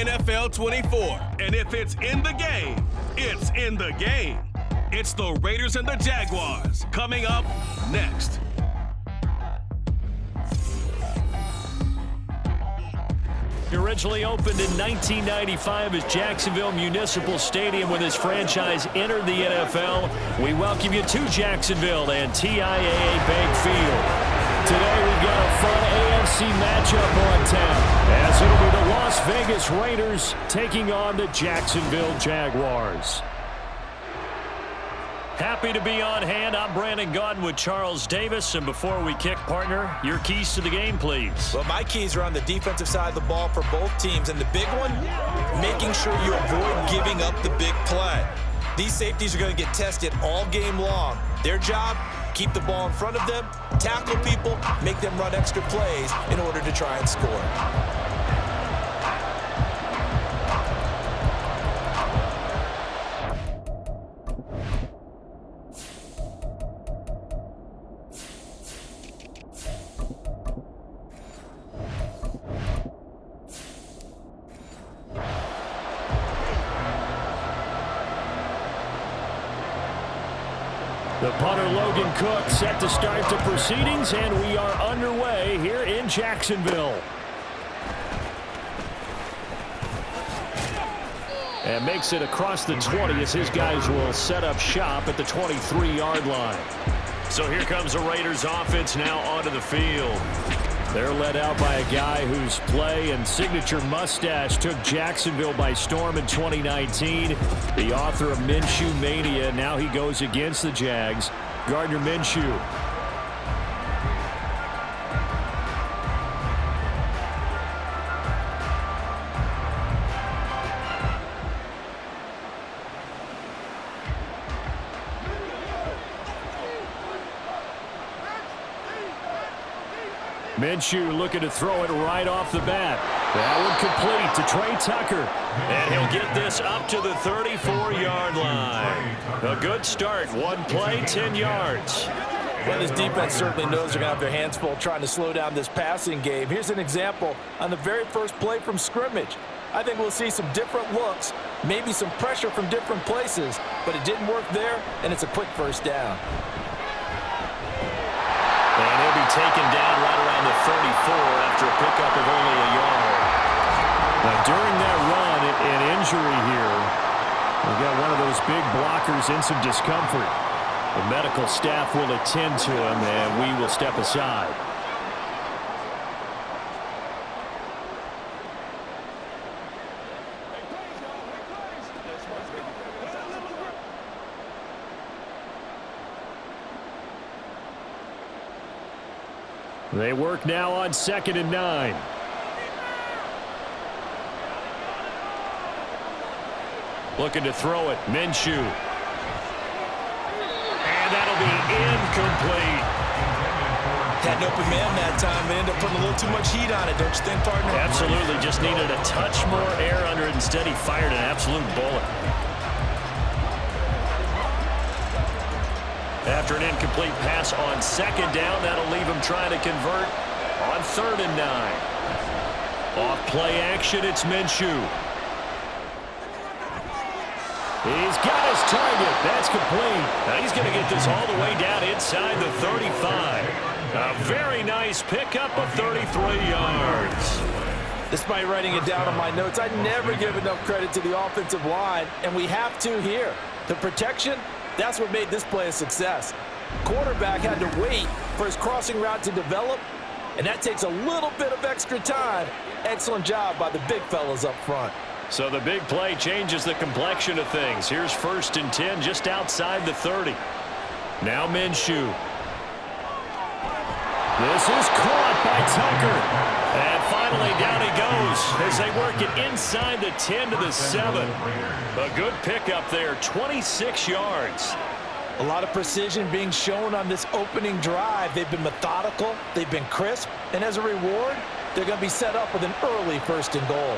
NFL 24. And if it's in the game, it's in the game. It's the Raiders and the Jaguars coming up next. He originally opened in 1995 as Jacksonville Municipal Stadium when his franchise entered the NFL. We welcome you to Jacksonville and TIAA Bank Field. Today we've got a fun AFC matchup on tap, as it'll be the Las Vegas Raiders taking on the Jacksonville Jaguars. Happy to be on hand. I'm Brandon Gaudin with Charles Davis. And before we kick, partner, your keys to the game, please. Well, my keys are on the defensive side of the ball for both teams. And the big one, making sure you avoid giving up the big play. These safeties are going to get tested all game long. Their job, keep the ball in front of them, tackle people, make them run extra plays in order to try and score. The punter Logan Cook set to start the proceedings, and we are underway here in Jacksonville. And makes it across the 20 as his guys will set up shop at the 23-yard line. So here comes the Raiders offense now onto the field. They're led out by a guy whose play and signature mustache took Jacksonville by storm in 2019. The author of Minshew Mania. Now he goes against the Jags. Gardner Minshew. Minshew looking to throw it right off the bat. That one complete to Trey Tucker. And he'll get this up to the 34-yard line. A good start. One play, 10 yards. Well, this defense certainly knows they're going to have their hands full trying to slow down this passing game. Here's an example on the very first play from scrimmage. I think we'll see some different looks, maybe some pressure from different places, but it didn't work there, and it's a quick first down. And he'll be taken down right around the 34 after a pickup of only a yard. Now, during that run, an injury here. We've got one of those big blockers in some discomfort. The medical staff will attend to him, and we will step aside. They work now on 2nd and 9. Looking to throw it, Minshew. And that'll be incomplete. Had an open man that time, but ended up putting a little too much heat on it, don't you think, partner? Absolutely, just needed a touch more air under it. Instead, he fired an absolute bullet. After an incomplete pass on 2nd down, that'll leave him trying to convert on 3rd and 9. Off play action, it's Minshew. He's got his target. That's complete. Now he's going to get this all the way down inside the 35. A very nice pickup of 33 yards. Despite writing it down on my notes, I never give enough credit to the offensive line, and we have to here. The protection, that's what made this play a success. Quarterback had to wait for his crossing route to develop, and that takes a little bit of extra time. Excellent job by the big fellas up front. So the big play changes the complexion of things. Here's 1st and 10 just outside the 30. Now Minshew. This is caught by Tucker. And finally down he goes as they work it inside the 10 to the 7. A good pickup there, 26 yards. A lot of precision being shown on this opening drive. They've been methodical, they've been crisp, and as a reward, they're going to be set up with an early 1st and goal.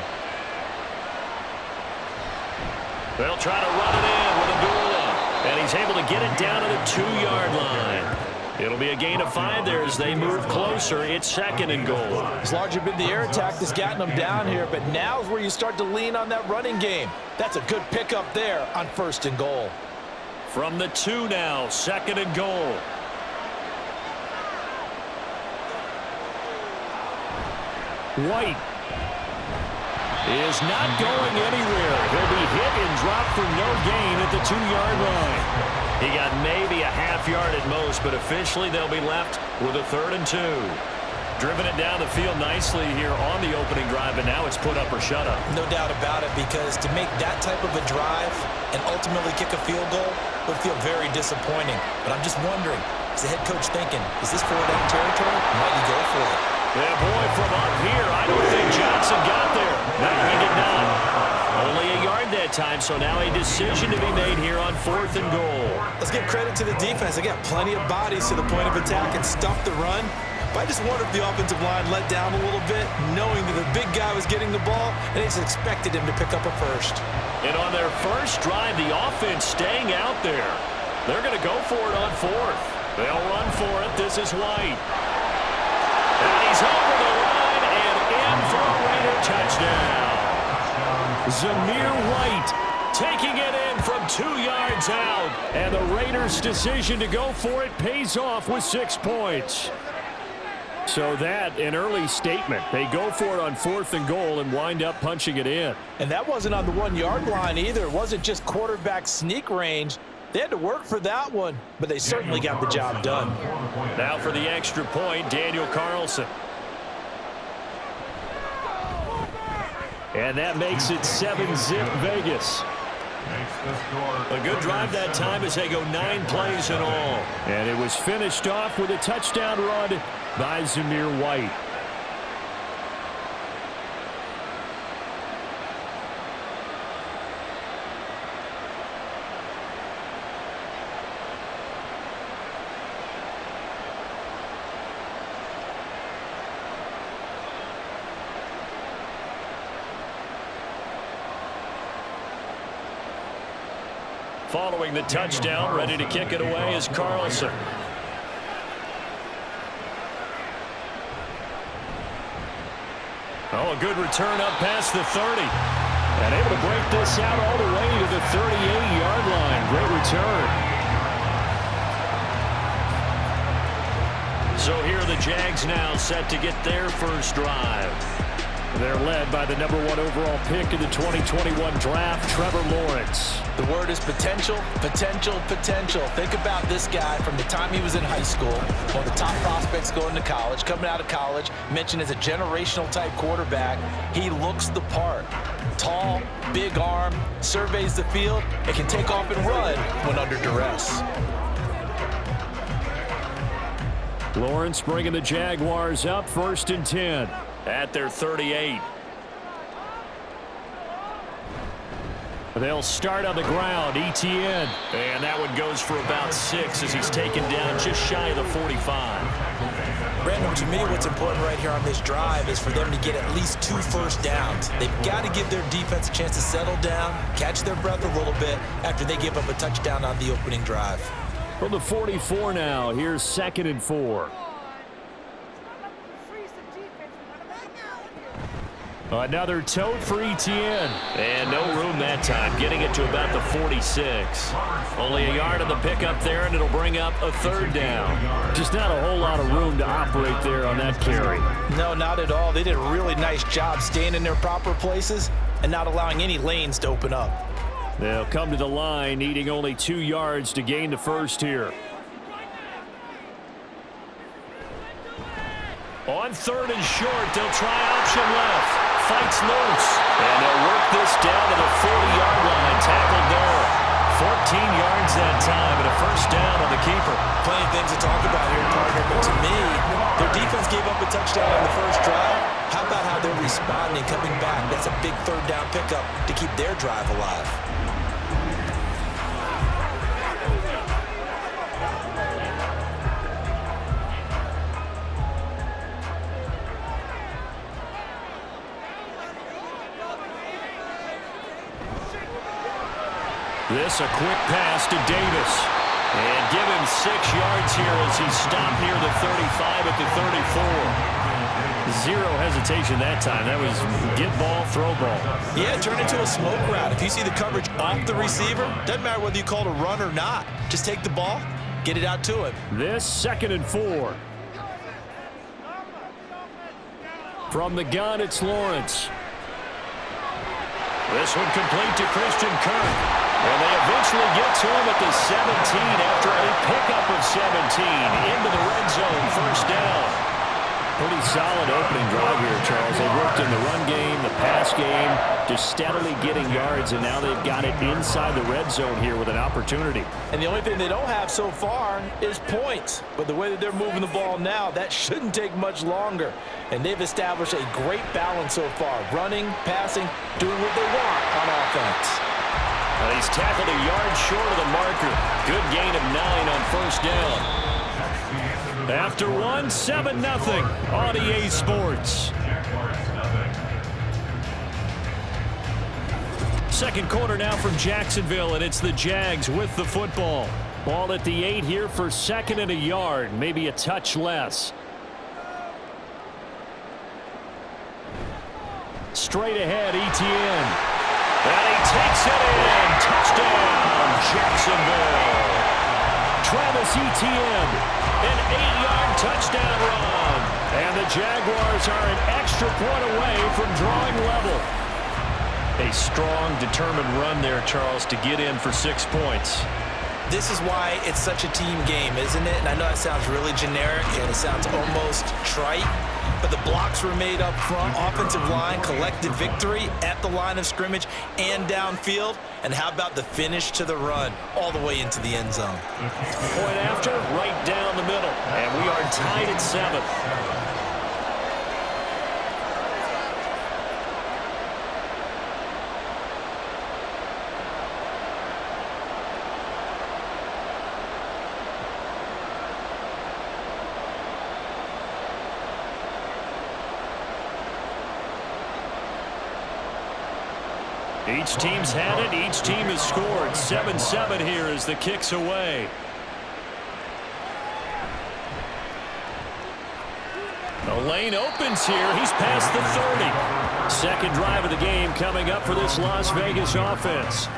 They'll try to run it in with Abdullah, and he's able to get it down to the 2-yard line. It'll be a gain of 5 there as they move closer. It's 2nd and goal. It's largely been the air attack that's gotten them down here, but now's where you start to lean on that running game. That's a good pickup there on 1st and goal. From the 2 now, 2nd and goal. White is not going anywhere. He'll be hit and dropped for no gain at the 2-yard line. He got maybe a half yard at most, but officially they'll be left with a 3rd and 2. Driven it down the field nicely here on the opening drive, and now it's put up or shut up. No doubt about it, because to make that type of a drive and ultimately kick a field goal would feel very disappointing. But I'm just wondering, is the head coach thinking, is this 4-down territory? Might he go for it? Yeah, boy, from up here, I don't think Johnson got there. No, he did not. Only a yard that time, so now a decision to be made here on 4th and goal. Let's give credit to the defense. They got plenty of bodies to the point of attack and stuff the run. But I just wonder if the offensive line let down a little bit, knowing that the big guy was getting the ball, and they just expected him to pick up a first. And on their first drive, the offense staying out there. They're going to go for it on 4th. They'll run for it. This is White. And he's over the line and in for a Raider touchdown. Zamir White taking it in from 2 yards out. And the Raiders' decision to go for it pays off with 6 points. So that, an early statement. They go for it on 4th and goal and wind up punching it in. And that wasn't on the 1-yard line either. It wasn't just quarterback sneak range. They had to work for that one, but they certainly got the job done. Now for the extra point, Daniel Carlson. And that makes it 7-zip Vegas. A good drive that time as they go 9 plays in all. And it was finished off with a touchdown run by Zamir White. Following the touchdown, ready to kick it away is Carlson. Oh, a good return up past the 30. And able to break this out all the way to the 38-yard line. Great return. So here are the Jags now set to get their first drive. They're led by the #1 overall pick in the 2021 draft, Trevor Lawrence. The word is potential, potential, potential. Think about this guy from the time he was in high school, one of the top prospects going to college, coming out of college, mentioned as a generational type quarterback. He looks the part. Tall, big arm, surveys the field, and can take off and run when under duress. Lawrence bringing the Jaguars up 1st and 10. At their 38. They'll start on the ground. ETN. And that one goes for about 6 as he's taken down just shy of the 45. Brandon, to me, what's important right here on this drive is for them to get at least 2 first downs. They've got to give their defense a chance to settle down, catch their breath a little bit after they give up a touchdown on the opening drive. From the 44 now, here's 2nd and 4. Another tote for ETN. And no room that time, getting it to about the 46. Only a yard on the pickup there, and it'll bring up a 3rd down. Just not a whole lot of room to operate there on that carry. No, not at all. They did a really nice job staying in their proper places and not allowing any lanes to open up. They'll come to the line, needing only 2 yards to gain the first here. On 3rd and short, they'll try option left. Fights loose. And they'll work this down to the 40-yard line. Tackled there. 14 yards that time and a first down on the keeper. Plenty of things to talk about here, partner, but to me, their defense gave up a touchdown on the first drive. How about how they're responding, coming back? That's a big 3rd down pickup to keep their drive alive. This a quick pass to Davis. And give him yards here as he stopped near the 35 at the 34. Zero hesitation that time. That was get ball, throw ball. Yeah, turn into a smoke route. If you see the coverage off the receiver, doesn't matter whether you call it a run or not. Just take the ball, get it out to him. This 2nd and 4. From the gun, it's Lawrence. This one complete to Christian Kirk. And they eventually get to him at the 17 after a pickup of 17 into the red zone, 1st down. Pretty solid opening drive here, Charles. They worked in the run game, the pass game, just steadily getting yards, and now they've got it inside the red zone here with an opportunity. And the only thing they don't have so far is points. But the way that they're moving the ball now, that shouldn't take much longer. And they've established a great balance so far. Running, passing, doing what they want on offense. He's tackled a yard short of the marker. Good gain of 9 on 1st down. After 1, 7-0 on EA Sports. Second quarter now from Jacksonville, and it's the Jags with the football. Ball at the 8 here for 2nd and a yard, maybe a touch less. Straight ahead, Etienne. And he takes it in. Touchdown, Jacksonville. Travis Etienne, an 8-yard touchdown run. And the Jaguars are an extra point away from drawing level. A strong, determined run there, Charles, to get in for 6 points. This is why it's such a team game, isn't it? And I know it sounds really generic and it sounds almost trite, but the blocks were made up front, offensive line, collective victory at the line of scrimmage and downfield. And how about the finish to the run all the way into the end zone? Point after, right down the middle. And we are tied at 7. Each team's had it. Each team has scored. 7-7 here as the kick's away. The lane opens here. He's past the 30. Second drive of the game coming up for this Las Vegas offense.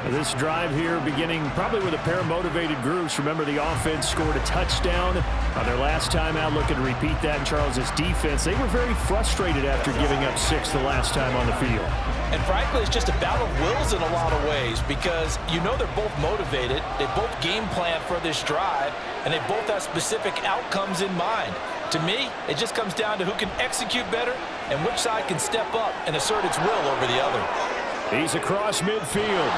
This drive here beginning probably with a pair of motivated groups. Remember, the offense scored a touchdown on their last time out. Looking to repeat that in Charles's defense. They were very frustrated after giving up 6 the last time on the field. And frankly, it's just a battle of wills in a lot of ways because you know they're both motivated. They both game plan for this drive, and they both have specific outcomes in mind. To me, it just comes down to who can execute better and which side can step up and assert its will over the other. He's across midfield.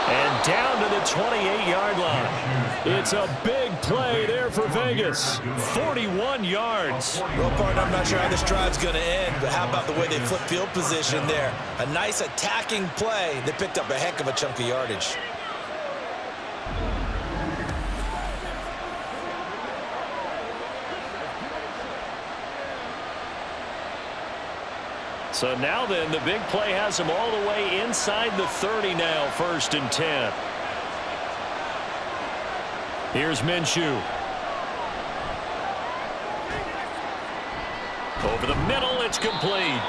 And down to the 28-yard line. It's a big play there for Vegas. 41 yards. Well, partner, I'm not sure how this drive's going to end, but how about the way they flip field position there? A nice attacking play that picked up a heck of a chunk of yardage. So now then, the big play has him all the way inside the 30 now, 1st and 10. Here's Minshew. Over the middle, it's complete.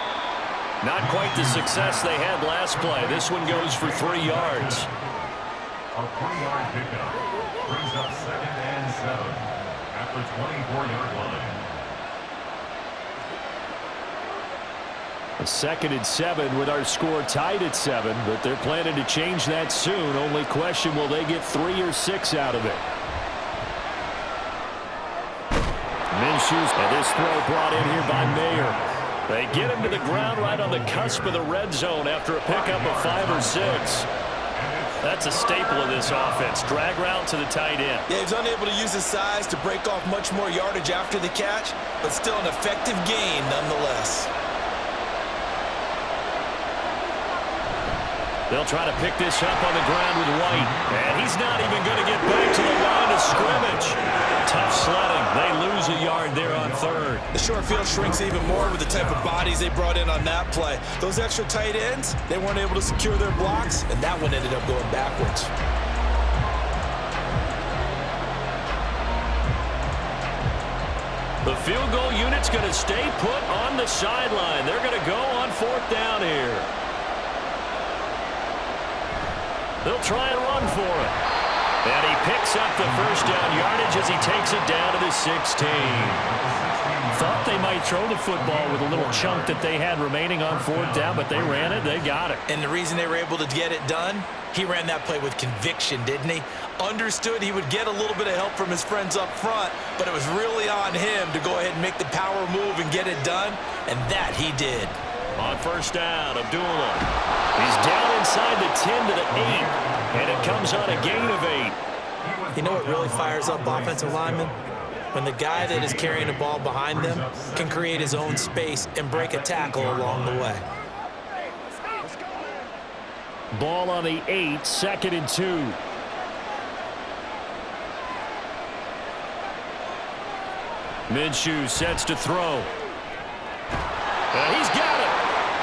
Not quite the success they had last play. This one goes for 3 yards. A 3-yard pickup brings up 2nd and 7 at the 24-yard line. A 2nd and 7 with our score tied at 7, but they're planning to change that soon. Only question, will they get 3 or 6 out of it? Minshew's, and this throw brought in here by Mayer. They get him to the ground right on the cusp of the red zone after a pickup of 5 or 6. That's a staple of this offense. Drag route to the tight end. Yeah, he's unable to use his size to break off much more yardage after the catch, but still an effective gain nonetheless. They'll try to pick this up on the ground with White. And he's not even going to get back to the line of scrimmage. Tough sledding. They lose a yard there on 3rd. The short field shrinks even more with the type of bodies they brought in on that play. Those extra tight ends, they weren't able to secure their blocks, and that one ended up going backwards. field goal unit's going to stay put on the sideline. They're going to go on 4th down here. They'll try and run for it. And he picks up the first down yardage as he takes it down to the 16. Thought they might throw the football with a little chunk that they had remaining on 4th down, but they ran it. They got it. And the reason they were able to get it done, he ran that play with conviction, didn't he? Understood he would get a little bit of help from his friends up front, but it was really on him to go ahead and make the power move and get it done, and that he did. On 1st down, Abdullah. He's down inside the 10 to the 8, and it comes on a gain of 8. You know what really fires up offensive linemen? When the guy that is carrying the ball behind them can create his own space and break a tackle along the way. Ball on the 8, 2nd and 2. Minshew sets to throw. And he's got it.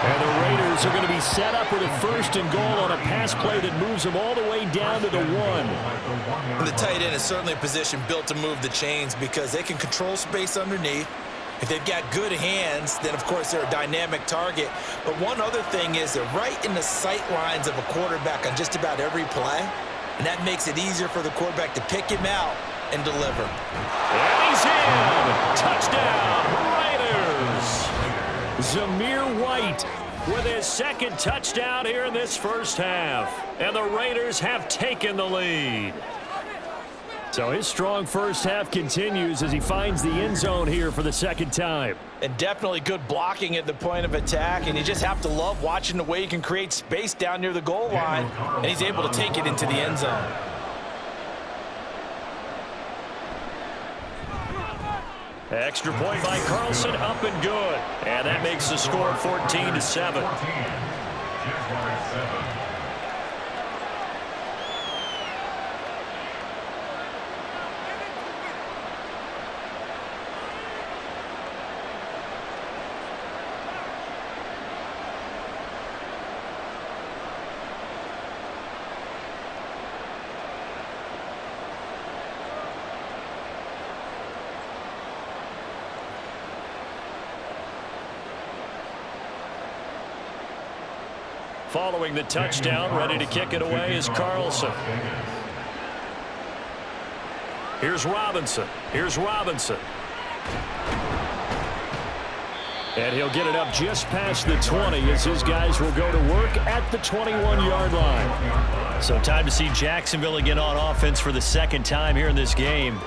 And the Raiders are going to be set up with a 1st and goal on a pass play that moves them all the way down to the 1. And the tight end is certainly a position built to move the chains because they can control space underneath. If they've got good hands, then of course they're a dynamic target. But one other thing is they're right in the sight lines of a quarterback on just about every play. And that makes it easier for the quarterback to pick him out and deliver. And he's in! Touchdown, Raiders! Zamir White with his 2nd touchdown here in this first half. And the Raiders have taken the lead. So his strong first half continues as he finds the end zone here for the 2nd time. And definitely good blocking at the point of attack. And you just have to love watching the way he can create space down near the goal line. And he's able to take it into the end zone. Extra point by Carlson, up and good. And that makes the score 14-7. Following the touchdown, ready to kick it away is Carlson. Here's Robinson. Here's Robinson. And he'll get it up just past the 20 as his guys will go to work at the 21-yard line. So time to see Jacksonville again on offense for the 2nd time here in this game.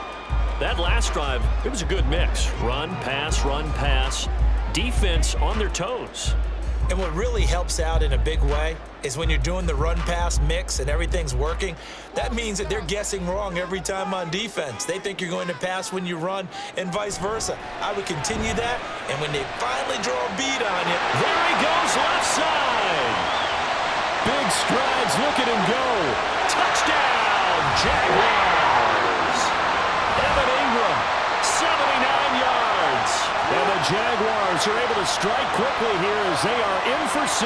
That last drive, it was a good mix. Run, pass, defense on their toes. And what really helps out in a big way is when you're doing the run-pass mix and everything's working, that means that they're guessing wrong every time on defense. They think you're going to pass when you run and vice versa. I would continue that, and when they finally draw a bead on you, there he goes left side. Big strides, look at him go. Touchdown, Jaguars. Evan Ingram, 79 yards. And the Jaguars are able to strike quickly here as they are in for 6.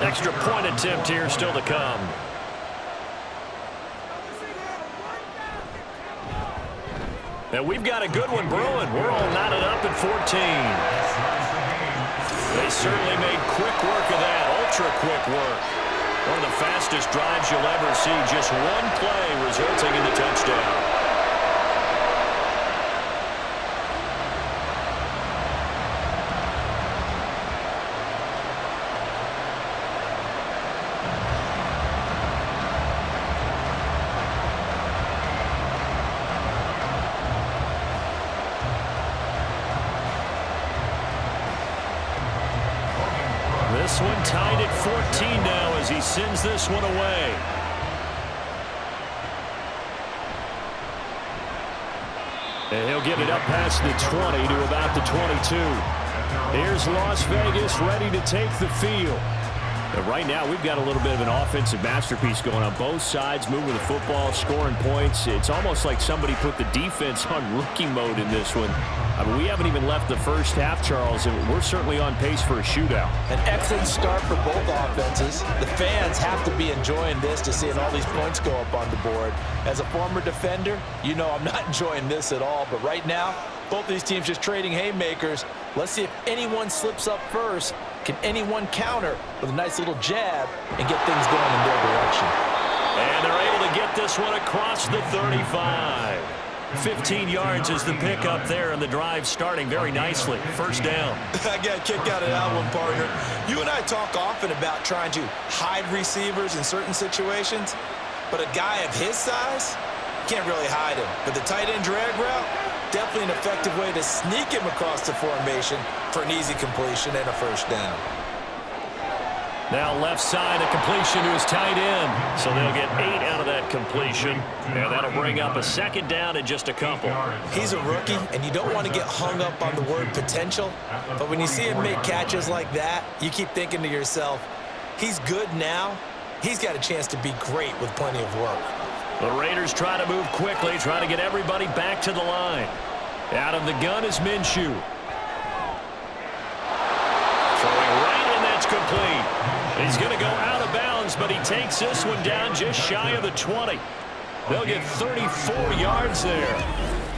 Extra point attempt here still to come. And we've got a good one brewing. We're all knotted up at 14. They certainly made quick work of that, ultra quick work. One of the fastest drives you'll ever see, just one play resulting in the touchdown. This one tied at 14 now as he sends this one away. And he'll get it up past the 20 to about the 22. Here's Las Vegas ready to take the field. But right now, we've got a little bit of an offensive masterpiece going on both sides, moving the football, scoring points. It's almost like somebody put the defense on rookie mode in this one. I mean, we haven't even left the first half, Charles, and we're certainly on pace for a shootout. An excellent start for both offenses. The fans have to be enjoying this to seeing all these points go up on the board. As a former defender, you know I'm not enjoying this at all. But right now, both these teams just trading haymakers. Let's see if anyone slips up first. Can anyone counter with a nice little jab and get things going in their direction? And they're able to get this one across the 35. 15 yards is the pickup there, and the drive starting very nicely. First down. I got a kick out of that one, partner. You and I talk often about trying to hide receivers in certain situations, but a guy of his size can't really hide him. But the tight end drag route, definitely an effective way to sneak him across the formation for an easy completion and a first down. Now left side, a completion to his tight end. So they'll get 8 out of that completion. And that'll bring up a second down and just a couple. He's a rookie, and you don't want to get hung up on the word potential. But when you see him make catches like that, you keep thinking to yourself, he's good now. He's got a chance to be great with plenty of work. The Raiders try to move quickly, try to get everybody back to the line. Out of the gun is Minshew. Throwing right, and that's complete. He's going to go out of bounds, but he takes this one down just shy of the 20. They'll get 34 yards there.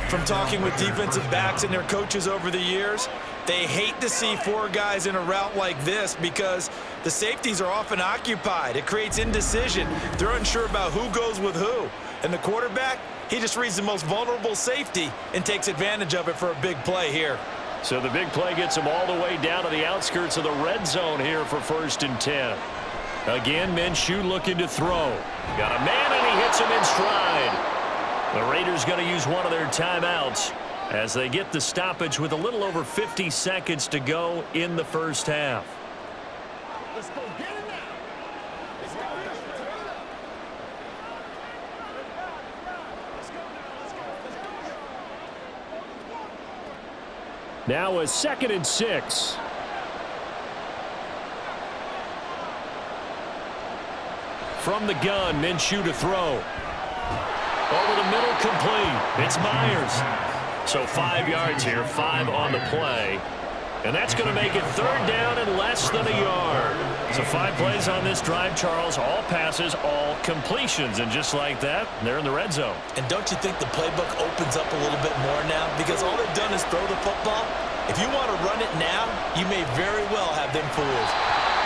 From talking with defensive backs and their coaches over the years, they hate to see 4 guys in a route like this because the safeties are often occupied. It creates indecision. They're unsure about who goes with who. And the quarterback, he just reads the most vulnerable safety and takes advantage of it for a big play here. So the big play gets him all the way down to the outskirts of the red zone here for 1st and 10. Again, Minshew looking to throw. Got a man, and he hits him in stride. The Raiders going to use one of their timeouts as they get the stoppage with a little over 50 seconds to go in the first half. Let's go get it now. Let's go. Now a 2nd and 6. From the gun, Minshew to throw. Over the middle, complete. It's Myers. So 5 yards here, 5 on the play. And that's going to make it 3rd down and less than a yard. So 5 plays on this drive, Charles. All passes, all completions. And just like that, they're in the red zone. And don't you think the playbook opens up a little bit more now? Because all they've done is throw the football. If you want to run it now, you may very well have them fooled.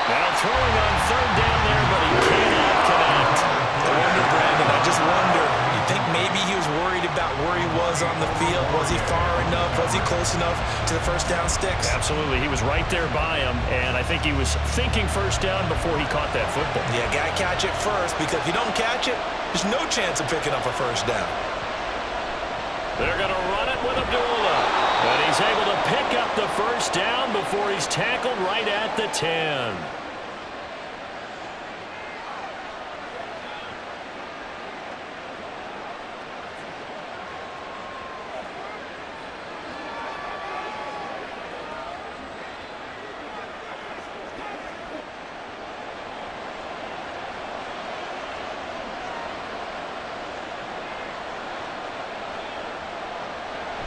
Now throwing on 3rd down there, but he cannot connect. I wonder, Brandon, I just wonder, you think maybe he was worried about where he was on the field? Was he far enough? Was he close enough to the first down sticks? Absolutely. He was right there by him, and I think he was thinking first down before he caught that football. Yeah, got to catch it first, because if you don't catch it, there's no chance of picking up a first down. They're going to run it with Abdullah. But he's able to pick up the first down before he's tackled right at the 10.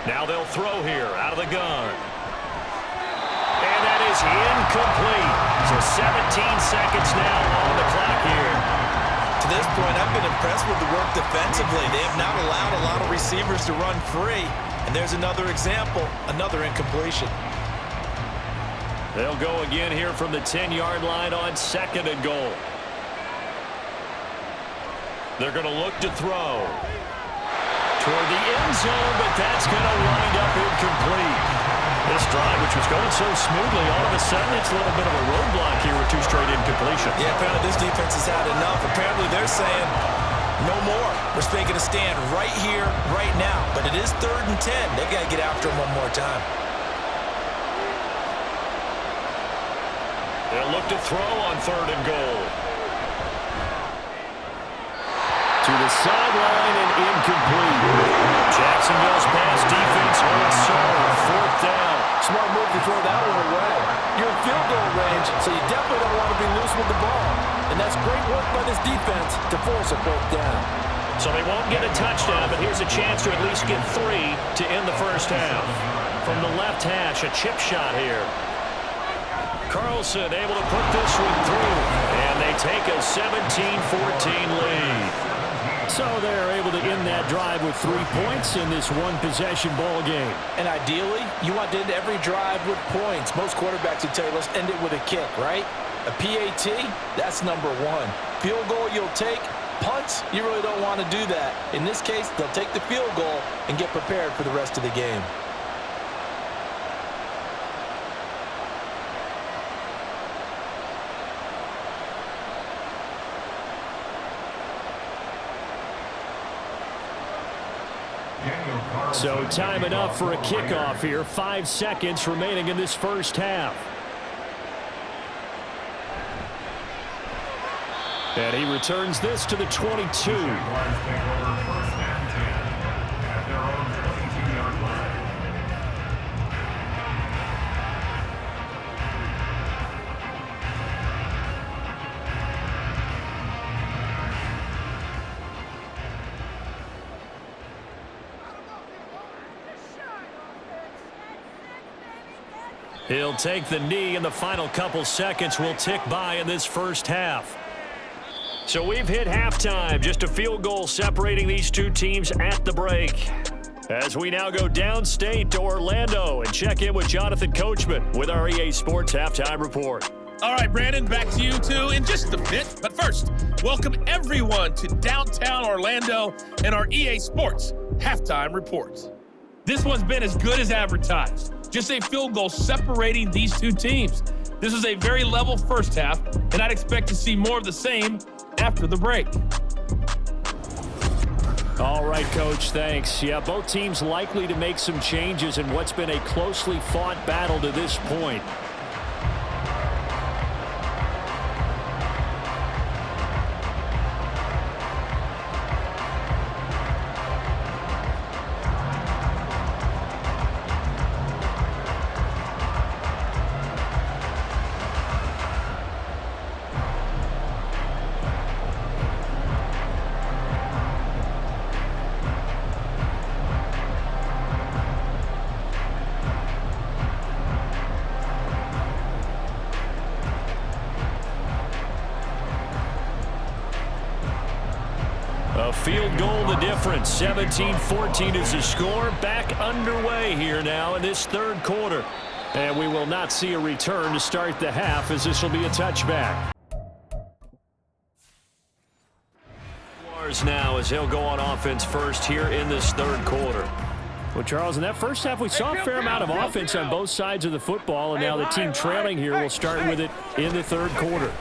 Now they'll throw here out of the gun. And that is incomplete. So 17 seconds now on the clock here. To this point, I've been impressed with the work defensively. They have not allowed a lot of receivers to run free. And there's another example, another incompletion. They'll go again here from the 10-yard line on 2nd and goal. They're going to look to throw toward the end zone, but that's going to wind up incomplete. This drive, which was going so smoothly, all of a sudden it's a little bit of a roadblock here with 2 straight incompletions. Yeah, apparently this defense has had enough. Apparently they're saying no more. We're making a stand right here, right now. But it is 3rd and 10. They've got to get after him one more time. They'll look to throw on 3rd and goal. To the sideline and incomplete. Jacksonville's pass defense holds serve. 4th down. Smart move to throw that one away. You're in field goal range, so you definitely don't want to be loose with the ball. And that's great work by this defense to force a fourth down. So they won't get a touchdown, but here's a chance to at least get 3 to end the first half. From the left hash, a chip shot here. Carlson able to put this one through, and they take a 17-14 lead. So they're able to end that drive with 3 points in this one-possession ball game. And ideally, you want to end every drive with points. Most quarterbacks would tell you, let's end it with a kick, right? A PAT, that's number 1. Field goal you'll take. Punts, you really don't want to do that. In this case, they'll take the field goal and get prepared for the rest of the game. So time enough for a kickoff here. 5 seconds remaining in this first half. And he returns this to the 22. He'll take the knee, and the final couple seconds will tick by in this first half. So we've hit halftime, just a field goal separating these two teams at the break. As we now go downstate to Orlando and check in with Jonathan Coachman with our EA Sports Halftime Report. All right, Brandon, back to you two in just a bit. But first, welcome everyone to downtown Orlando and our EA Sports Halftime Report. This one's been as good as advertised. Just a field goal separating these two teams. This is a very level first half, and I'd expect to see more of the same after the break. All right, Coach, thanks. Yeah, both teams likely to make some changes in what's been a closely fought battle to this point. A field goal the difference. 17-14 is the score. Back underway here now in this third quarter. And we will not see a return to start the half, as this will be a touchback. Now as he'll go on offense first here in this third quarter. Well, Charles, in that first half, we saw a fair amount of offense on both sides of the football, and now the team trailing here will start with it in the third quarter.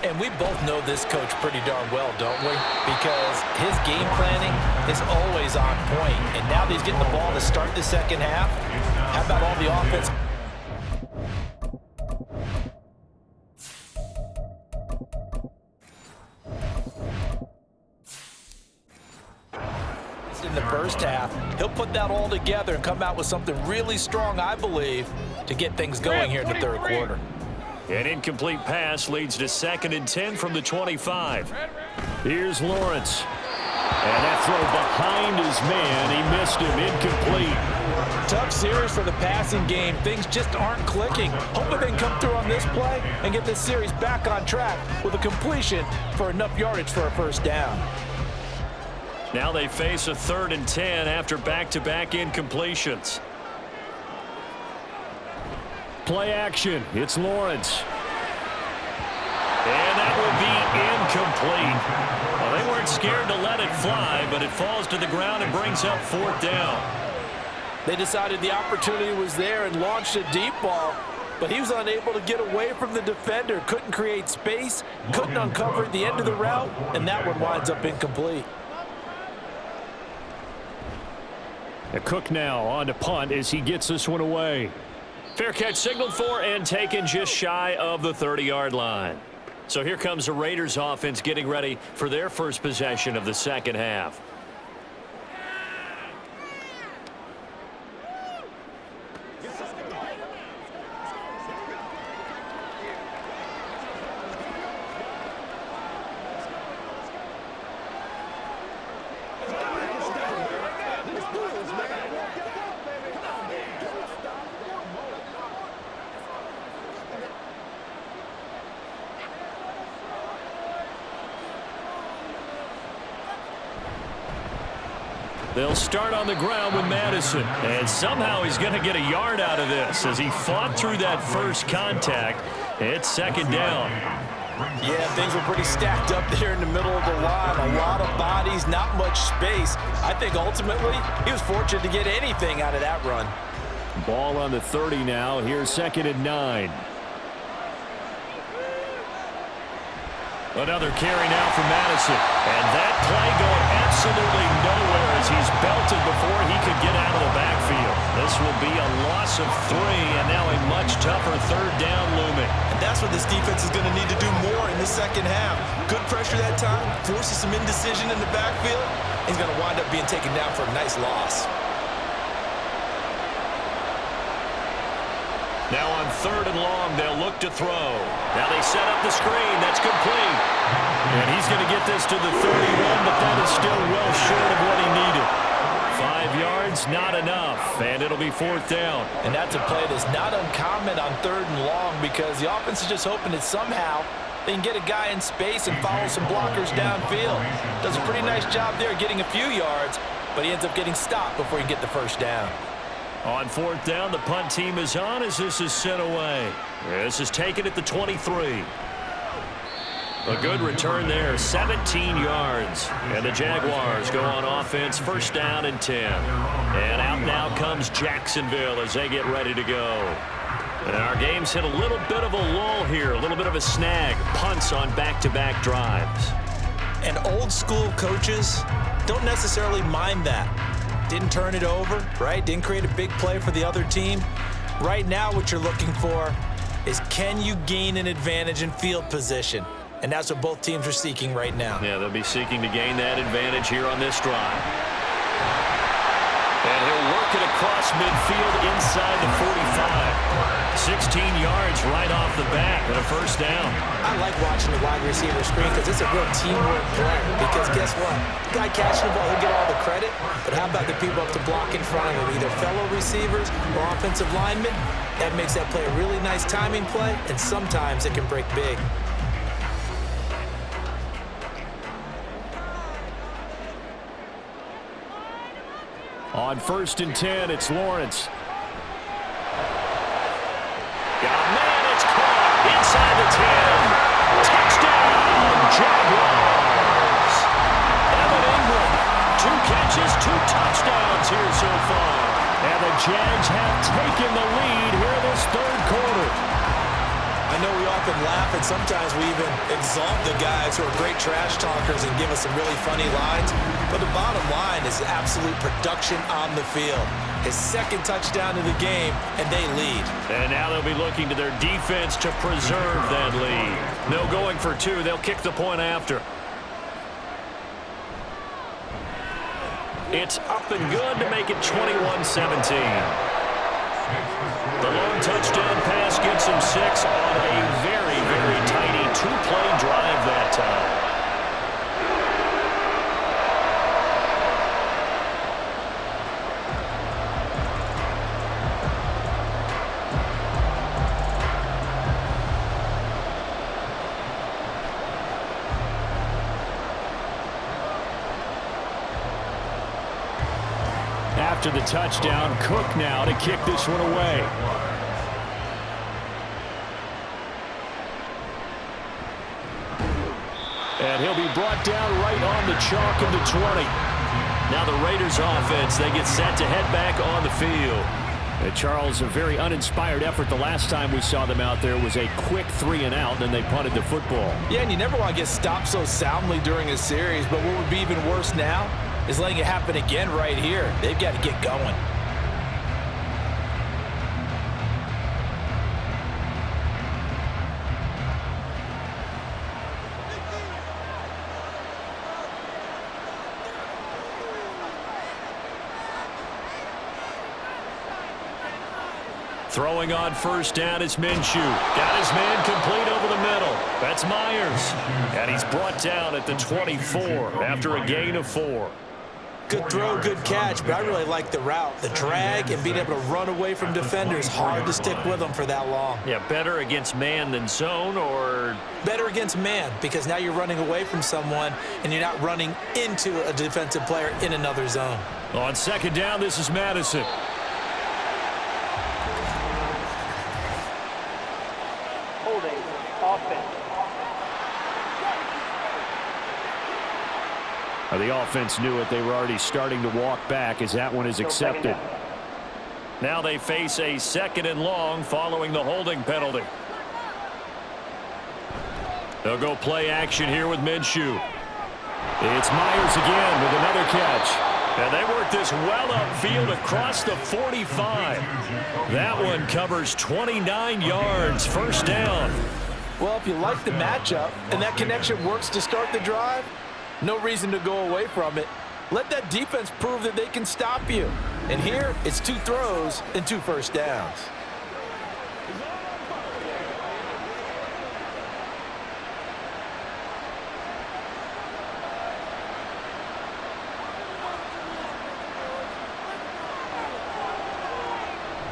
And we both know this coach pretty darn well, don't we? Because his game planning is always on point. And now that he's getting the ball to start the second half, how about all the offense? In the first half, he'll put that all together and come out with something really strong, I believe, to get things going here in the third quarter. An incomplete pass leads to 2nd and 10 from the 25. Here's Lawrence. And that throw behind his man. He missed him. Incomplete. Tough series for the passing game. Things just aren't clicking. Hoping they can come through on this play and get this series back on track with a completion for enough yardage for a first down. Now they face a 3rd and 10 after back-to-back incompletions. Play action. It's Lawrence. And that will be incomplete. Well, they weren't scared to let it fly, but it falls to the ground and brings up 4th down. They decided the opportunity was there and launched a deep ball, but he was unable to get away from the defender. Couldn't create space, couldn't uncover the end of the route, and that one winds up incomplete. A Cook now on to punt as he gets this one away. Fair catch signaled for and taken just shy of the 30-yard line. So here comes the Raiders offense getting ready for their first possession of the second half. They'll start on the ground with Madison. And somehow he's going to get a yard out of this as he fought through that first contact. It's second down. Yeah, things were pretty stacked up there in the middle of the line. A lot of bodies, not much space. I think ultimately he was fortunate to get anything out of that run. Ball on the 30 now. Here's second and 9. Another carry now for Madison. And that play going absolutely nowhere as he's belted before he could get out of the backfield. This will be a loss of 3 and now a much tougher third down looming. And that's what this defense is going to need to do more in the second half. Good pressure that time, forces some indecision in the backfield. He's going to wind up being taken down for a nice loss. Now on third and long, they'll look to throw. Now they set up the screen. That's complete. And he's going to get this to the 31, but that is still well short of what he needed. 5 yards, not enough, and it'll be fourth down. And that's a play that's not uncommon on third and long because the offense is just hoping that somehow they can get a guy in space and follow some blockers downfield. Does a pretty nice job there getting a few yards, but he ends up getting stopped before he can get the first down. On fourth down, the punt team is on as this is sent away. This is taken at the 23. A good return there, 17 yards. And the Jaguars go on offense, first down and 10. And out now comes Jacksonville as they get ready to go. And our game's hit a little bit of a lull here, a little bit of a snag. Punts on back-to-back drives. And old school coaches don't necessarily mind that. Didn't turn it over, right? Didn't create a big play for the other team. Right now what you're looking for is can you gain an advantage in field position? And that's what both teams are seeking right now. Yeah, they'll be seeking to gain that advantage here on this drive. And he'll work it across midfield inside the 45. 16 yards right off the bat and a first down. I like watching the wide receiver screen because it's a real teamwork play. Because guess what? The guy catching the ball, he'll get all the credit. But how about the people up to block in front of him, either fellow receivers or offensive linemen? That makes that play a really nice timing play, and sometimes it can break big. On first and 10, it's Lawrence. Got a man, it's caught inside the 10. Touchdown, Jaguars. Evan Ingram, 2 catches, 2 touchdowns here so far. And the Jags have taken the lead here this third quarter. I know we often laugh and sometimes we even exalt the guys who are great trash talkers and give us some really funny lines. But the bottom line is absolute production on the field. His second touchdown of the game, and they lead. And now they'll be looking to their defense to preserve that lead. No going for 2. They'll kick the point after. It's up and good to make it 21-17. The long touchdown pass gets him 6 on a very, very tiny 2-play drive that time. After the touchdown, Cook now to kick this one away. And he'll be brought down right on the chalk of the 20. Now the Raiders offense, they get set to head back on the field. And Charles, a very uninspired effort the last time we saw them out there was a quick 3 and out, and then they punted the football. Yeah, and you never want to get stopped so soundly during a series, but what would be even worse now is letting it happen again right here. They've got to get going. Throwing on first down is Minshew. Got his man complete over the middle. That's Myers. And he's brought down at the 24 after a gain of 4. Good throw, good catch, but I really like the route. The drag and being able to run away from defenders, hard to stick with them for that long. Yeah, better against man than zone, or? Better against man, because now you're running away from someone and you're not running into a defensive player in another zone. On second down, this is Madison. Holding offense. The offense knew it. They were already starting to walk back as that one is accepted. Now they face a 2nd and long following the holding penalty. They'll go play action here with Minshew. It's Myers again with another catch. And they work this well upfield across the 45. That one covers 29 yards, first down. Well, if you like the matchup and that connection works to start the drive, no reason to go away from it. Let that defense prove that they can stop you. And here, it's 2 throws and 2 first downs.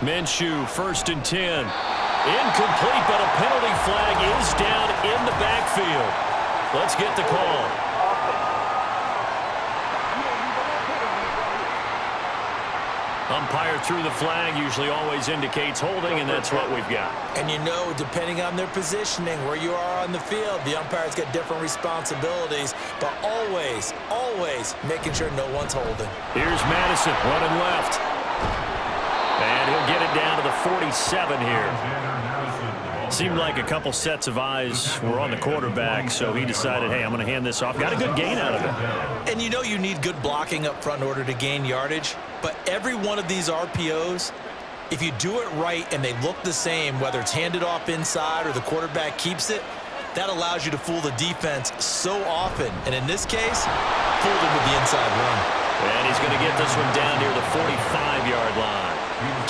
Minshew, 1st and 10. Incomplete, but a penalty flag is down in the backfield. Let's get the call. Umpire threw the flag, usually always indicates holding, and that's what we've got. And you know, depending on their positioning, where you are on the field, the umpires get different responsibilities, but always, always making sure no one's holding. Here's Madison running left. And he'll get it down to the 47 here. Seemed like a couple sets of eyes were on the quarterback, so he decided, hey, I'm going to hand this off. Got a good gain out of it. And you know you need good blocking up front in order to gain yardage, but every one of these RPOs, if you do it right and they look the same, whether it's handed off inside or the quarterback keeps it, that allows you to fool the defense so often. And in this case, fooled him with the inside run. And he's going to get this one down near the 45-yard line.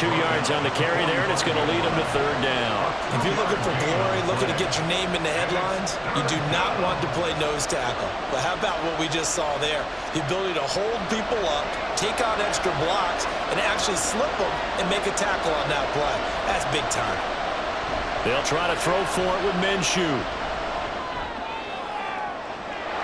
2 yards on the carry there, and it's going to lead him to 3rd down. If you're looking for glory, looking to get your name in the headlines, you do not want to play nose tackle. But how about what we just saw there? The ability to hold people up, take out extra blocks, and actually slip them and make a tackle on that play. That's big time. They'll try to throw for it with Minshew.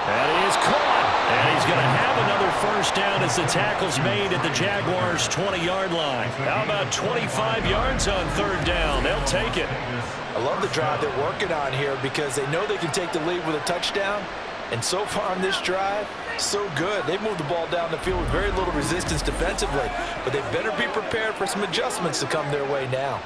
That is caught. And he's going to have another first down as the tackle's made at the Jaguars' 20-yard line. How about 25 yards on 3rd down? They'll take it. I love the drive they're working on here because they know they can take the lead with a touchdown. And so far on this drive, so good. They've moved the ball down the field with very little resistance defensively. But they better be prepared for some adjustments to come their way now.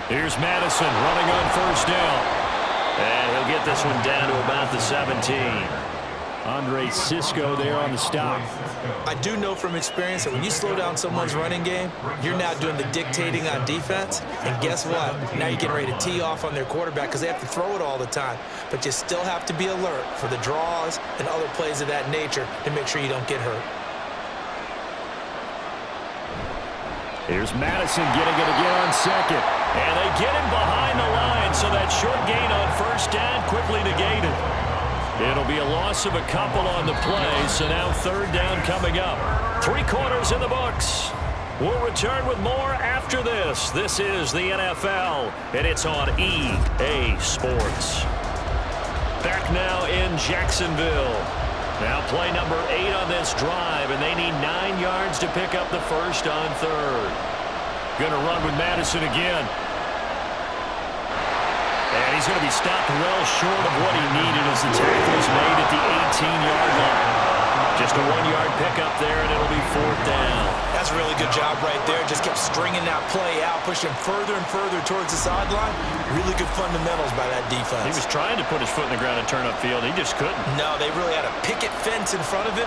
Here's Madison running on 1st down. And he'll get this one down to about the 17. Andre Cisco there on the stop. I do know from experience that when you slow down someone's running game, you're now doing the dictating on defense. And guess what? Now you're getting ready to tee off on their quarterback because they have to throw it all the time. But you still have to be alert for the draws and other plays of that nature to make sure you don't get hurt. Here's Madison getting it again on 2nd. And they get him behind the line, so that short gain on 1st down quickly negated. It'll be a loss of a couple on the play, so now 3rd down coming up. 3 quarters in the books. We'll return with more after this. This is the NFL, and it's on EA Sports. Back now in Jacksonville. Now play number 8 on this drive, and they need 9 yards to pick up the first on 3rd. Going to run with Madison again. And he's going to be stopped well short of what he needed as the tackle is made at the 18-yard line. Just a 1-yard pickup there, and it'll be 4th down. That's a really good job right there. Just kept stringing that play out, pushing further and further towards the sideline. Really good fundamentals by that defense. He was trying to put his foot in the ground and turn upfield. He just couldn't. No, they really had a picket fence in front of him.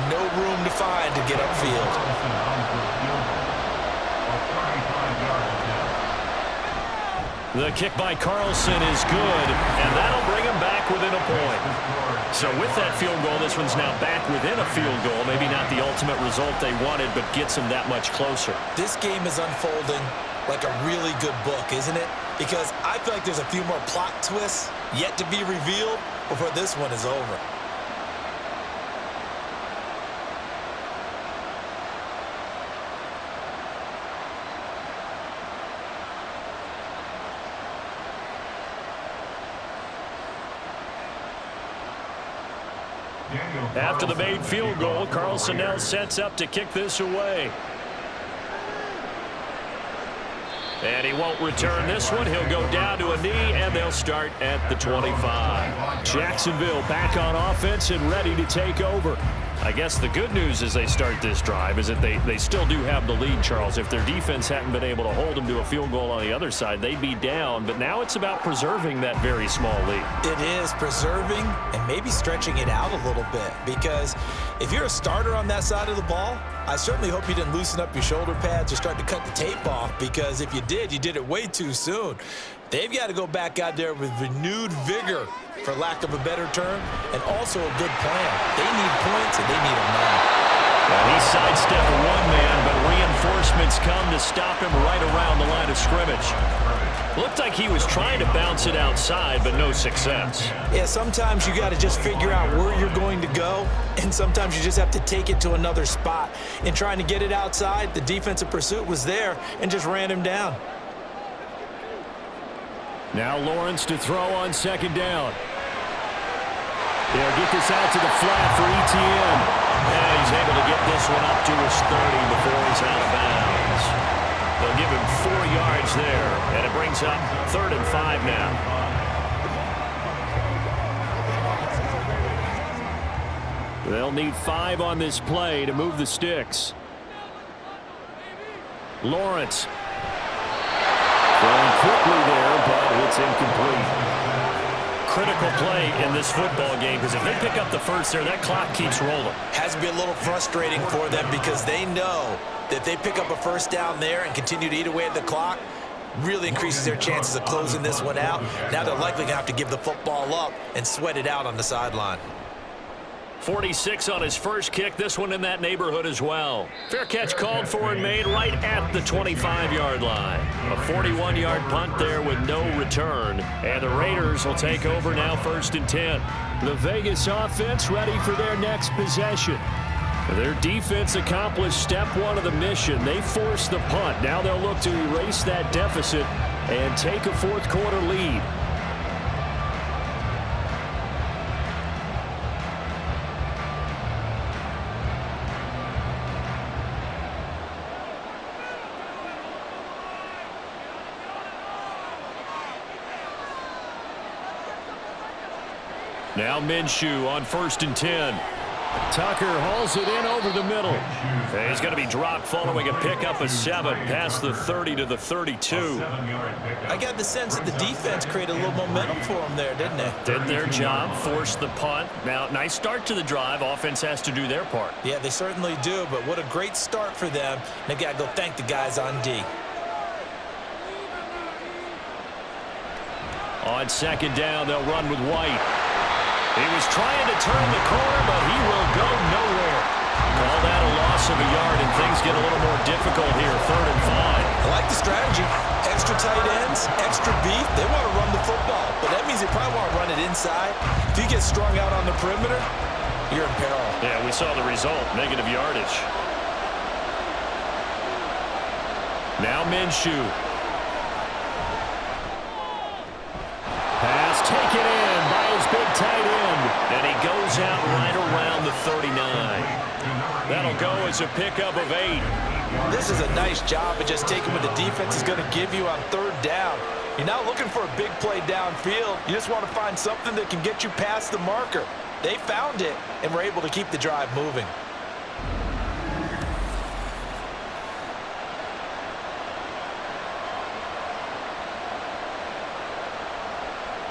No room to find to get upfield. The kick by Carlson is good, and that'll bring him back within a point. So with that field goal, this one's now back within a field goal. Maybe not the ultimate result they wanted, but gets them that much closer. This game is unfolding like a really good book, isn't it? Because I feel like there's a few more plot twists yet to be revealed before this one is over. After the made field goal, Carlson now sets up to kick this away. And he won't return this one. He'll go down to a knee, and they'll start at the 25. Jacksonville back on offense and ready to take over. I guess the good news as they start this drive is that they still do have the lead, Charles. If their defense hadn't been able to hold them to a field goal on the other side, they'd be down. But now it's about preserving that very small lead. It is preserving and maybe stretching it out a little bit, because if you're a starter on that side of the ball, I certainly hope you didn't loosen up your shoulder pads or start to cut the tape off, because if you did it way too soon. They've got to go back out there with renewed vigor, for lack of a better term, and also a good plan. They need points, and they need them now. Well, he sidestepped one man, but reinforcements come to stop him right around the line of scrimmage. Looked like he was trying to bounce it outside, but no success. Yeah, sometimes you got to just figure out where you're going to go, and sometimes you just have to take it to another spot. In trying to get it outside, the defensive pursuit was there and just ran him down. Now Lawrence to throw on second down. They'll get this out to the flat for Etienne. And he's able to get this one up to his 30 before he's out of bounds. They'll give him 4 yards there, and it brings up 3rd and 5 now. They'll need 5 on this play to move the sticks. Lawrence. Throwing quickly there, but it's incomplete. Critical play in this football game, because if they pick up the first there, that clock keeps rolling. Has to be a little frustrating for them, because they know that if they pick up a first down there and continue to eat away at the clock, really increases their chances of closing this one out. Now they're likely going to have to give the football up and sweat it out on the sideline. 46 on his first kick, this one in that neighborhood as well. Fair catch called for and made right at the 25-yard line. A 41-yard punt there with no return. And the Raiders will take over now 1st and 10. The Vegas offense ready for their next possession. Their defense accomplished step 1 of the mission. They forced the punt. Now they'll look to erase that deficit and take a 4th quarter lead. Now Minshew on 1st and 10. Tucker hauls it in over the middle. And he's going to be dropped following a pickup of 7 past the 30 to the 32. I got the sense that the defense created a little momentum for them there, didn't they? Did their job, forced the punt. Now, nice start to the drive. Offense has to do their part. Yeah, they certainly do, but what a great start for them. They've got to go thank the guys on D. On 2nd down, they'll run with White. He was trying to turn the corner, but he will go nowhere. Call that a loss of a yard, and things get a little more difficult here. 3rd and 5. I like the strategy. Extra tight ends, extra beef. They want to run the football, but that means they probably want to run it inside. If you get strung out on the perimeter, you're in peril. Yeah, we saw the result, negative yardage. Now Minshew. Pass taken in by his big tight end, and he goes out right around the 39. That'll go as a pickup of 8. This is a nice job of just taking what the defense is going to give you on 3rd down. You're not looking for a big play downfield. You just want to find something that can get you past the marker. They found it and were able to keep the drive moving.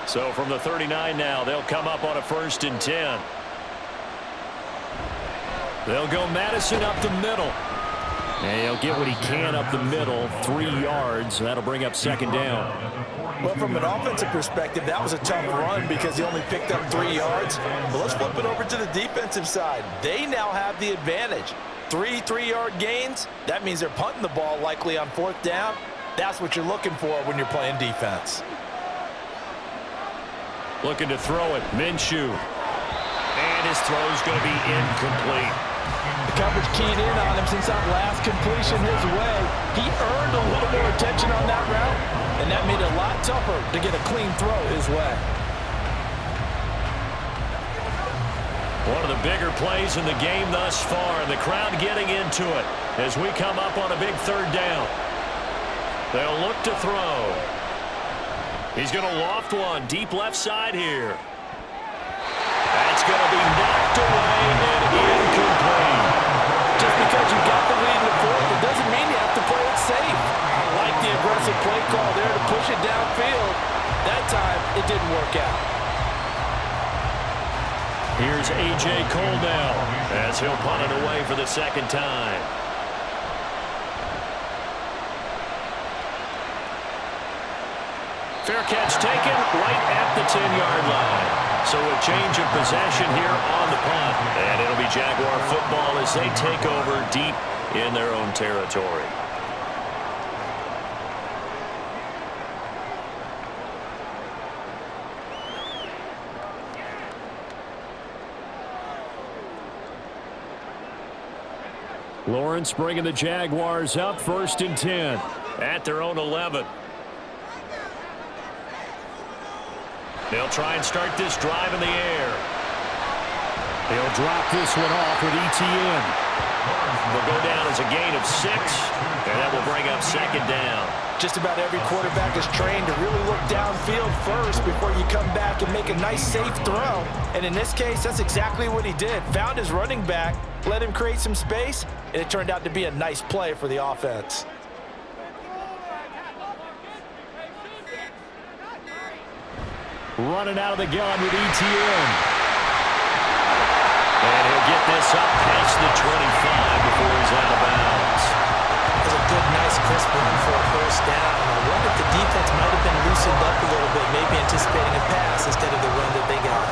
So from the 39 now, they'll come up on a 1st and 10. They'll go Madison up the middle. And he'll get what he can up the middle, 3 yards. That'll bring up second down. Well, from an offensive perspective, that was a tough run because he only picked up 3 yards. But let's flip it over to the defensive side. They now have the advantage. 3 3-yard gains, that means they're punting the ball likely on 4th down. That's what you're looking for when you're playing defense. Looking to throw it, Minshew. And his throw's going to be incomplete. The coverage keyed in on him since that last completion his way. He earned a little more attention on that route, and that made it a lot tougher to get a clean throw his way. One of the bigger plays in the game thus far, and the crowd getting into it as we come up on a big 3rd down. They'll look to throw. He's going to loft one deep left side here. That's going to be knocked away and incomplete. Just because you got the lead in the 4th, it doesn't mean you have to play it safe. I like the aggressive play call there to push it downfield. That time, it didn't work out. Here's A.J. Cole now as he'll punt it away for the 2nd time. Fair catch taken right at the 10-yard line. So a change of possession here on the punt. And it'll be Jaguar football as they take over deep in their own territory. Lawrence bringing the Jaguars up 1st and 10 at their own 11. They'll try and start this drive in the air. They'll drop this one off with ETN. Will go down as a gain of 6, and that will bring up 2nd down. Just about every quarterback is trained to really look downfield first before you come back and make a nice, safe throw. And in this case, that's exactly what he did. Found his running back, let him create some space, and it turned out to be a nice play for the offense. Running out of the gun with ETN. And he'll get this up past the 25 before he's out of bounds. That was a good, nice, crisp run for a 1st down. I wonder if the defense might have been loosened up a little bit, maybe anticipating a pass instead of the run that they got.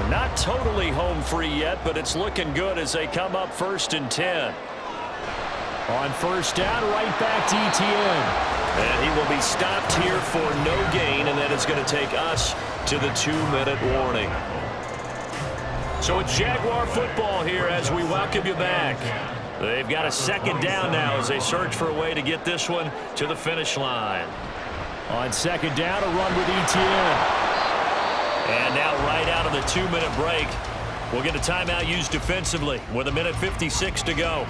Not totally home free yet, but it's looking good as they come up 1st and 10. On 1st down, right back to ETN. And he will be stopped here for no gain, and that is going to take us to the 2-minute warning. So it's Jaguar football here as we welcome you back. They've got a 2nd down now as they search for a way to get this one to the finish line. On 2nd down, a run with ETN. And now right out of the 2-minute break, we'll get a timeout used defensively with 1:56 to go.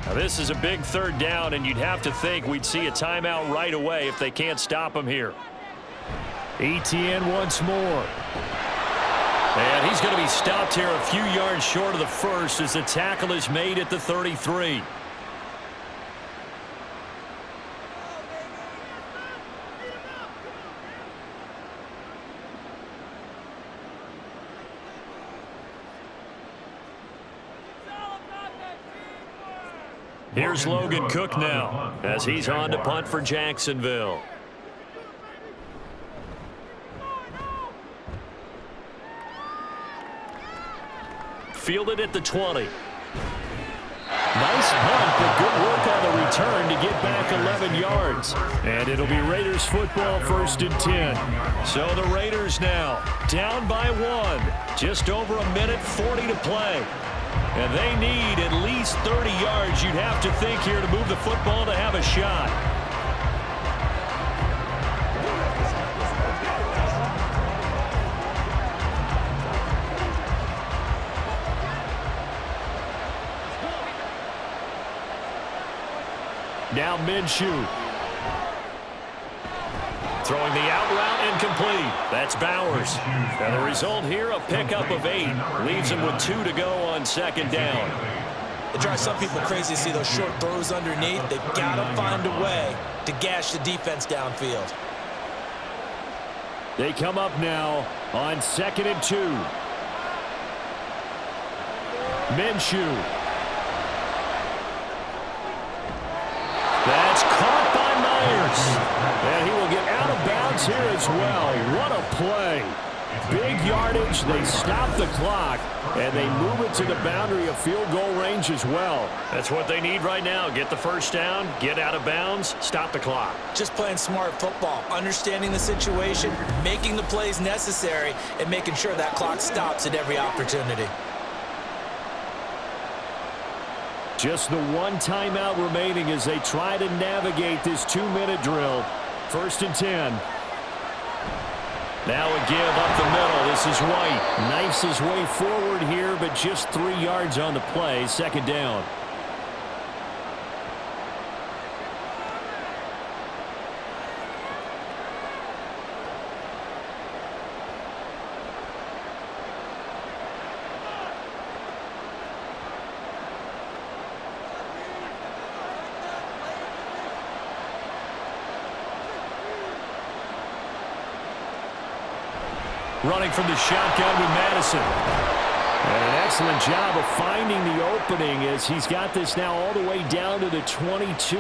Now this is a big 3rd down, and you'd have to think we'd see a timeout right away if they can't stop him here. ETN once more. And he's going to be stopped here a few yards short of the 1st as the tackle is made at the 33. Here's Logan Cook now as he's on to punt for Jacksonville. Fielded at the 20. Nice punt, but good work on the return to get back 11 yards. And it'll be Raiders football 1st and 10. So the Raiders now down by 1. Just over 1:40 to play. And they need at least 30 yards, you'd have to think, here to move the football to have a shot. Now Minshew. Throwing the out route incomplete. That's Bowers. And the result here, a pickup of 8. Leaves him with 2 to go on 2nd down. It drives some people crazy to see those short throws underneath. They've got to find a way to gash the defense downfield. They come up now on 2nd and 2. Minshew. That's caught by Myers. And he will get out of bounds here as well. What a play. Big yardage. They stop the clock, and they move it to the boundary of field goal range as well. That's what they need right now. Get the first down, get out of bounds, stop the clock. Just playing smart football, understanding the situation, making the plays necessary, and making sure that clock stops at every opportunity. Just the one timeout remaining as they try to navigate this 2-minute drill. 1st and 10. Now a give up the middle. This is White. Knifes his way forward here, but just 3 yards on the play. 2nd down. Running from the shotgun with Madison. And an excellent job of finding the opening as he's got this now all the way down to the 22.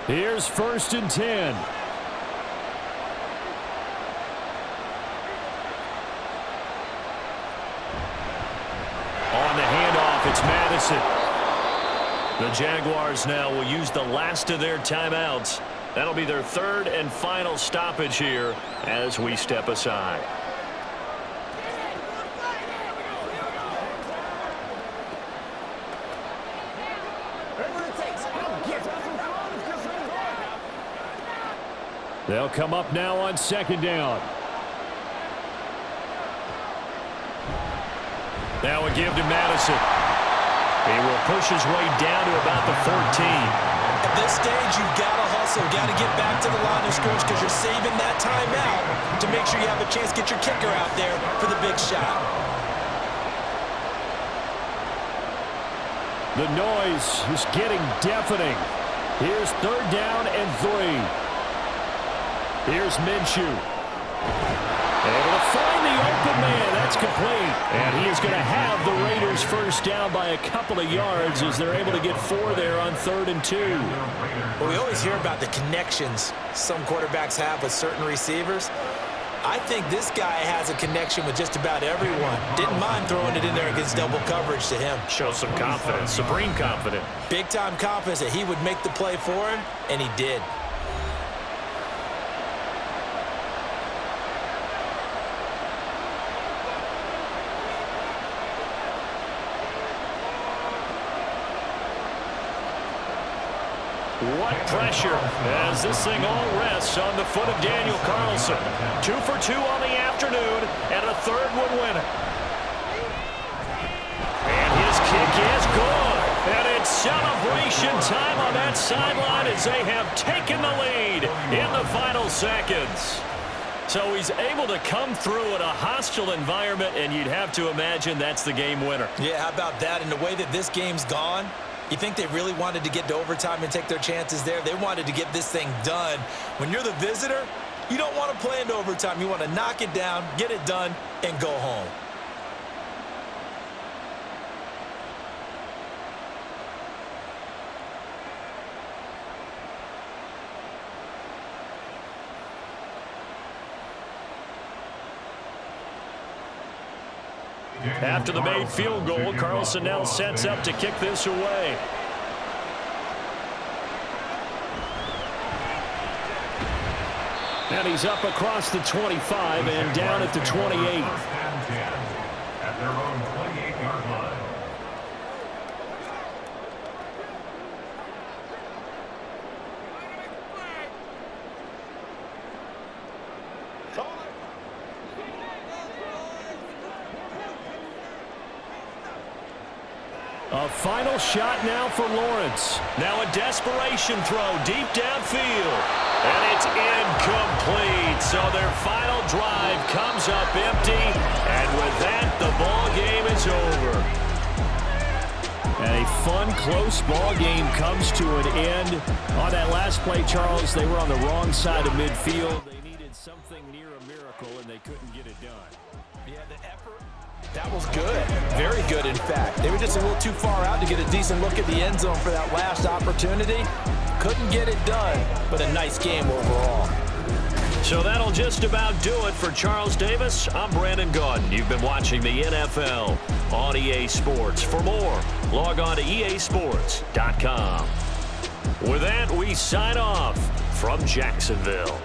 Here's 1st and 10. On the handoff, it's Madison. The Jaguars now will use the last of their timeouts. That'll be their 3rd and final stoppage here as we step aside. They'll come up now on 2nd down. Now a give to Madison. He will push his way down to about the 14. At this stage, you've got to hustle, got to get back to the line of scrimmage because you're saving that timeout to make sure you have a chance to get your kicker out there for the big shot. The noise is getting deafening. Here's 3rd down and 3. Here's Minshew. Able to find the open man. That's complete. And he is going to have the Raiders first down by a couple of yards as they're able to get 4 there on 3rd and 2. Well, we always hear about the connections some quarterbacks have with certain receivers. I think this guy has a connection with just about everyone. Didn't mind throwing it in there against double coverage to him. Shows some confidence, supreme confidence. Big-time confidence that he would make the play for him, and he did. What pressure as this thing all rests on the foot of Daniel Carlson. 2 for 2 on the afternoon, and a 3rd would win it. And his kick is good. And it's celebration time on that sideline as they have taken the lead in the final seconds. So he's able to come through in a hostile environment, and you'd have to imagine that's the game winner. Yeah, how about that? And the way that this game's gone, you think they really wanted to get to overtime and take their chances there? They wanted to get this thing done. When you're the visitor, you don't want to play into overtime. You want to knock it down, get it done, and go home. After the made field goal, Carlson now sets up to kick this away. And he's up across the 25 and down at the 28. At their own 28-yard line. A final shot now for Lawrence. Now a desperation throw deep downfield. And it's incomplete. So their final drive comes up empty. And with that, the ball game is over. And a fun, close ball game comes to an end. On that last play, Charles, they were on the wrong side of midfield. They needed something near a miracle, and they couldn't get it done. Yeah, the effort. That was good. Very good, in fact. They were just a little too far out to get a decent look at the end zone for that last opportunity. Couldn't get it done, but a nice game overall. So that'll just about do it for Charles Davis. I'm Brandon Gaudin. You've been watching the NFL on EA Sports. For more, log on to easports.com. With that, we sign off from Jacksonville.